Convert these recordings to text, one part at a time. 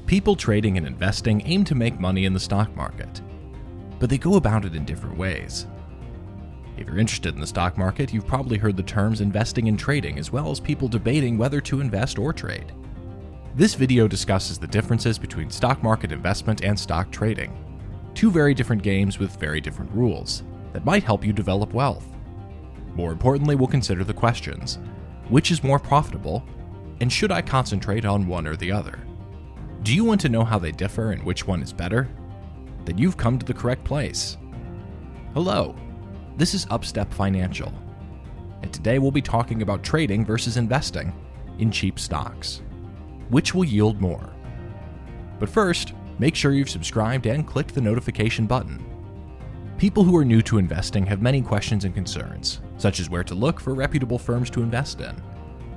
People trading and investing aim to make money in the stock market, but they go about it in different ways. If you're interested in the stock market, you've probably heard the terms investing and trading, as well as people debating whether to invest or trade. This video discusses the differences between stock market investment and stock trading, two very different games with very different rules that might help you develop wealth. More importantly, we'll consider the questions: which is more profitable, and should I concentrate on one or the other? Do you want to know how they differ and which one is better? Then you've come to the correct place. Hello, this is Upstep Financial, and today we'll be talking about trading versus investing in cheap stocks. Which will yield more? But first, make sure you've subscribed and clicked the notification button. People who are new to investing have many questions and concerns, such as where to look for reputable firms to invest in,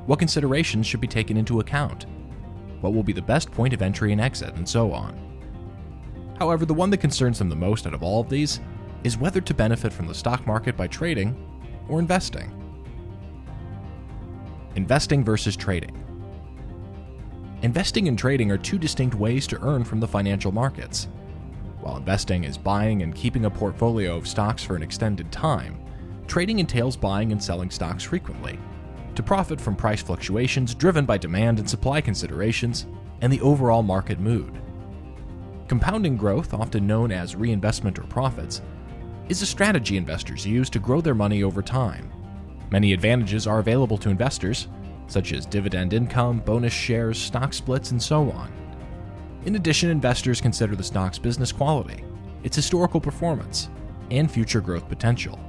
what considerations should be taken into account, what will be the best point of entry and exit, and so on. However, the one that concerns them the most out of all of these is whether to benefit from the stock market by trading or investing. Investing versus trading. Investing and trading are two distinct ways to earn from the financial markets. While investing is buying and keeping a portfolio of stocks for an extended time, trading entails buying and selling stocks frequently to profit from price fluctuations driven by demand and supply considerations and the overall market mood. Compounding growth, often known as reinvestment or profits, is a strategy investors use to grow their money over time. Many advantages are available to investors, such as dividend income, bonus shares, stock splits, and so on. In addition, investors consider the stock's business quality, its historical performance, and future growth potential,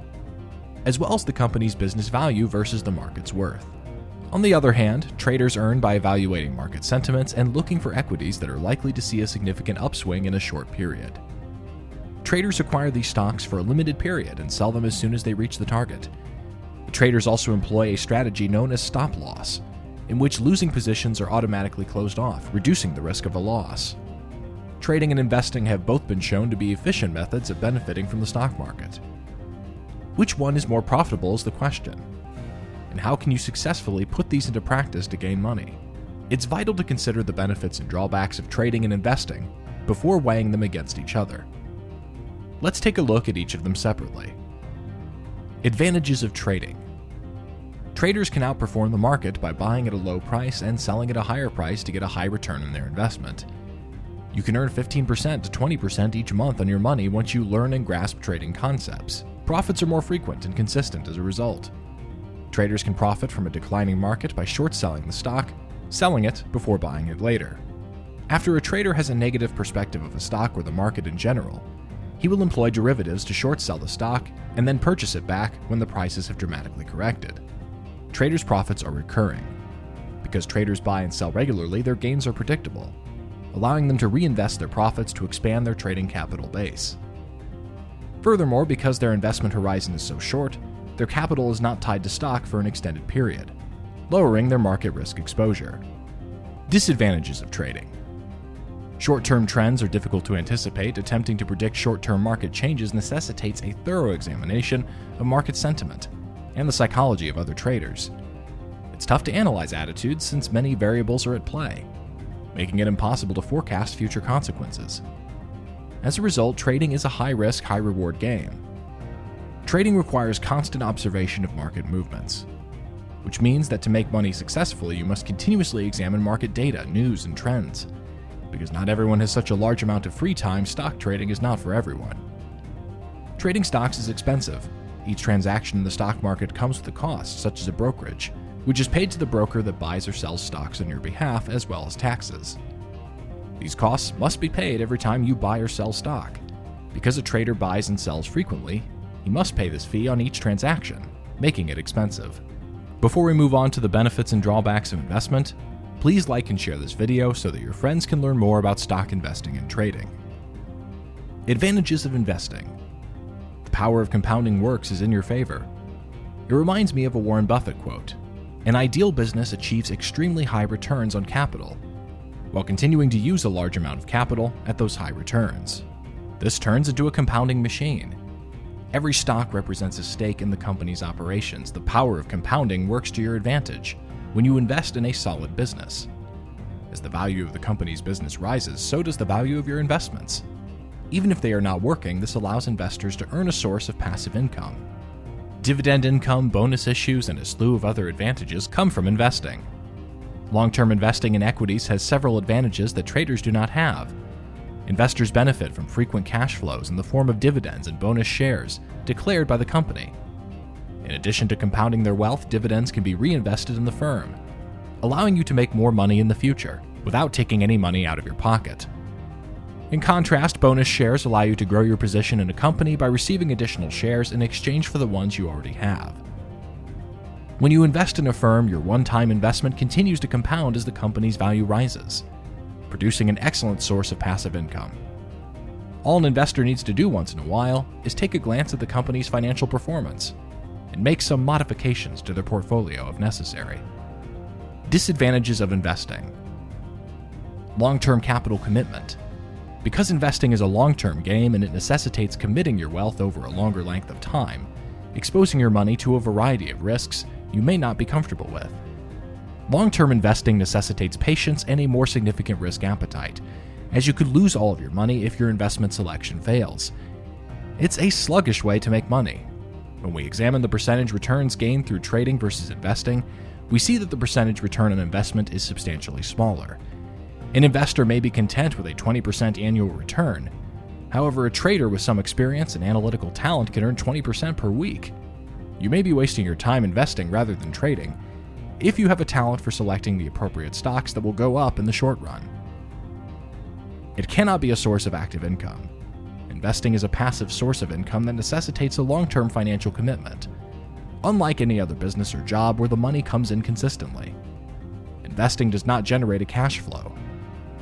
as well as the company's business value versus the market's worth. On the other hand, traders earn by evaluating market sentiments and looking for equities that are likely to see a significant upswing in a short period. Traders acquire these stocks for a limited period and sell them as soon as they reach the target. The traders also employ a strategy known as stop loss, in which losing positions are automatically closed off, reducing the risk of a loss. Trading and investing have both been shown to be efficient methods of benefiting from the stock market. Which one is more profitable is the question, and how can you successfully put these into practice to gain money? It's vital to consider the benefits and drawbacks of trading and investing before weighing them against each other. Let's take a look at each of them separately. Advantages of trading. Traders can outperform the market by buying at a low price and selling at a higher price to get a high return on their investment. You can earn 15% to 20% each month on your money once you learn and grasp trading concepts. Profits are more frequent and consistent as a result. Traders can profit from a declining market by short selling the stock, selling it before buying it later. After a trader has a negative perspective of a stock or the market in general, he will employ derivatives to short sell the stock and then purchase it back when the prices have dramatically corrected. Traders' profits are recurring. Because traders buy and sell regularly, their gains are predictable, allowing them to reinvest their profits to expand their trading capital base. Furthermore, because their investment horizon is so short, their capital is not tied to stock for an extended period, lowering their market risk exposure. Disadvantages of trading. Short-term trends are difficult to anticipate. Attempting to predict short-term market changes necessitates a thorough examination of market sentiment and the psychology of other traders. It's tough to analyze attitudes since many variables are at play, making it impossible to forecast future consequences. As a result, trading is a high-risk, high-reward game. Trading requires constant observation of market movements, which means that to make money successfully, you must continuously examine market data, news, and trends. Because not everyone has such a large amount of free time, stock trading is not for everyone. Trading stocks is expensive. Each transaction in the stock market comes with a cost, such as a brokerage, which is paid to the broker that buys or sells stocks on your behalf, as well as taxes. These costs must be paid every time you buy or sell stock. Because a trader buys and sells frequently, he must pay this fee on each transaction, making it expensive. Before we move on to the benefits and drawbacks of investment, please like and share this video so that your friends can learn more about stock investing and trading. Advantages of investing. The power of compounding works is in your favor. It reminds me of a Warren Buffett quote: "An ideal business achieves extremely high returns on capital, while continuing to use a large amount of capital at those high returns. This turns into a compounding machine. Every stock represents a stake in the company's operations. The power of compounding works to your advantage when you invest in a solid business. As the value of the company's business rises, so does the value of your investments. Even if they are not working, this allows investors to earn a source of passive income. Dividend income, bonus issues, and a slew of other advantages come from investing. Long-term investing in equities has several advantages that traders do not have. Investors benefit from frequent cash flows in the form of dividends and bonus shares declared by the company. In addition to compounding their wealth, dividends can be reinvested in the firm, allowing you to make more money in the future without taking any money out of your pocket. In contrast, bonus shares allow you to grow your position in a company by receiving additional shares in exchange for the ones you already have. When you invest in a firm, your one-time investment continues to compound as the company's value rises, producing an excellent source of passive income. All an investor needs to do once in a while is take a glance at the company's financial performance and make some modifications to their portfolio if necessary. Disadvantages of investing. Long-term capital commitment. Because investing is a long-term game and it necessitates committing your wealth over a longer length of time, exposing your money to a variety of risks you may not be comfortable with. Long-term investing necessitates patience and a more significant risk appetite, as you could lose all of your money if your investment selection fails. It's a sluggish way to make money. When we examine the percentage returns gained through trading versus investing, we see that the percentage return on investment is substantially smaller. An investor may be content with a 20% annual return. However, a trader with some experience and analytical talent can earn 20% per week. You may be wasting your time investing rather than trading, if you have a talent for selecting the appropriate stocks that will go up in the short run. It cannot be a source of active income. Investing is a passive source of income that necessitates a long-term financial commitment, unlike any other business or job where the money comes in consistently. Investing does not generate a cash flow,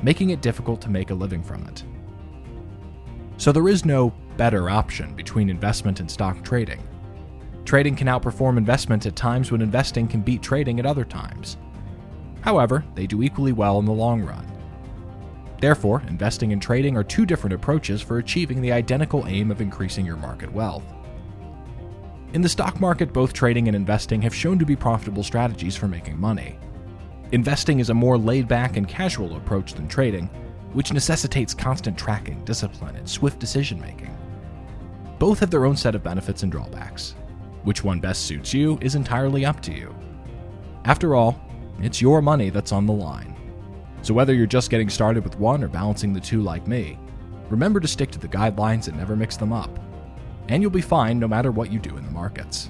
making it difficult to make a living from it. So there is no better option between investment and stock trading. Trading can outperform investment at times when investing can beat trading at other times. However, they do equally well in the long run. Therefore, investing and trading are two different approaches for achieving the identical aim of increasing your market wealth. In the stock market, both trading and investing have shown to be profitable strategies for making money. Investing is a more laid-back and casual approach than trading, which necessitates constant tracking, discipline, and swift decision-making. Both have their own set of benefits and drawbacks. Which one best suits you is entirely up to you. After all, it's your money that's on the line. So whether you're just getting started with one or balancing the two like me, remember to stick to the guidelines and never mix them up, and you'll be fine no matter what you do in the markets.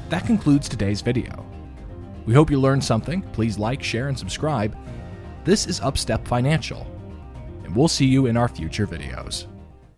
That concludes today's video. We hope you learned something. Please like, share, and subscribe. This is Upstep Financial, and we'll see you in our future videos.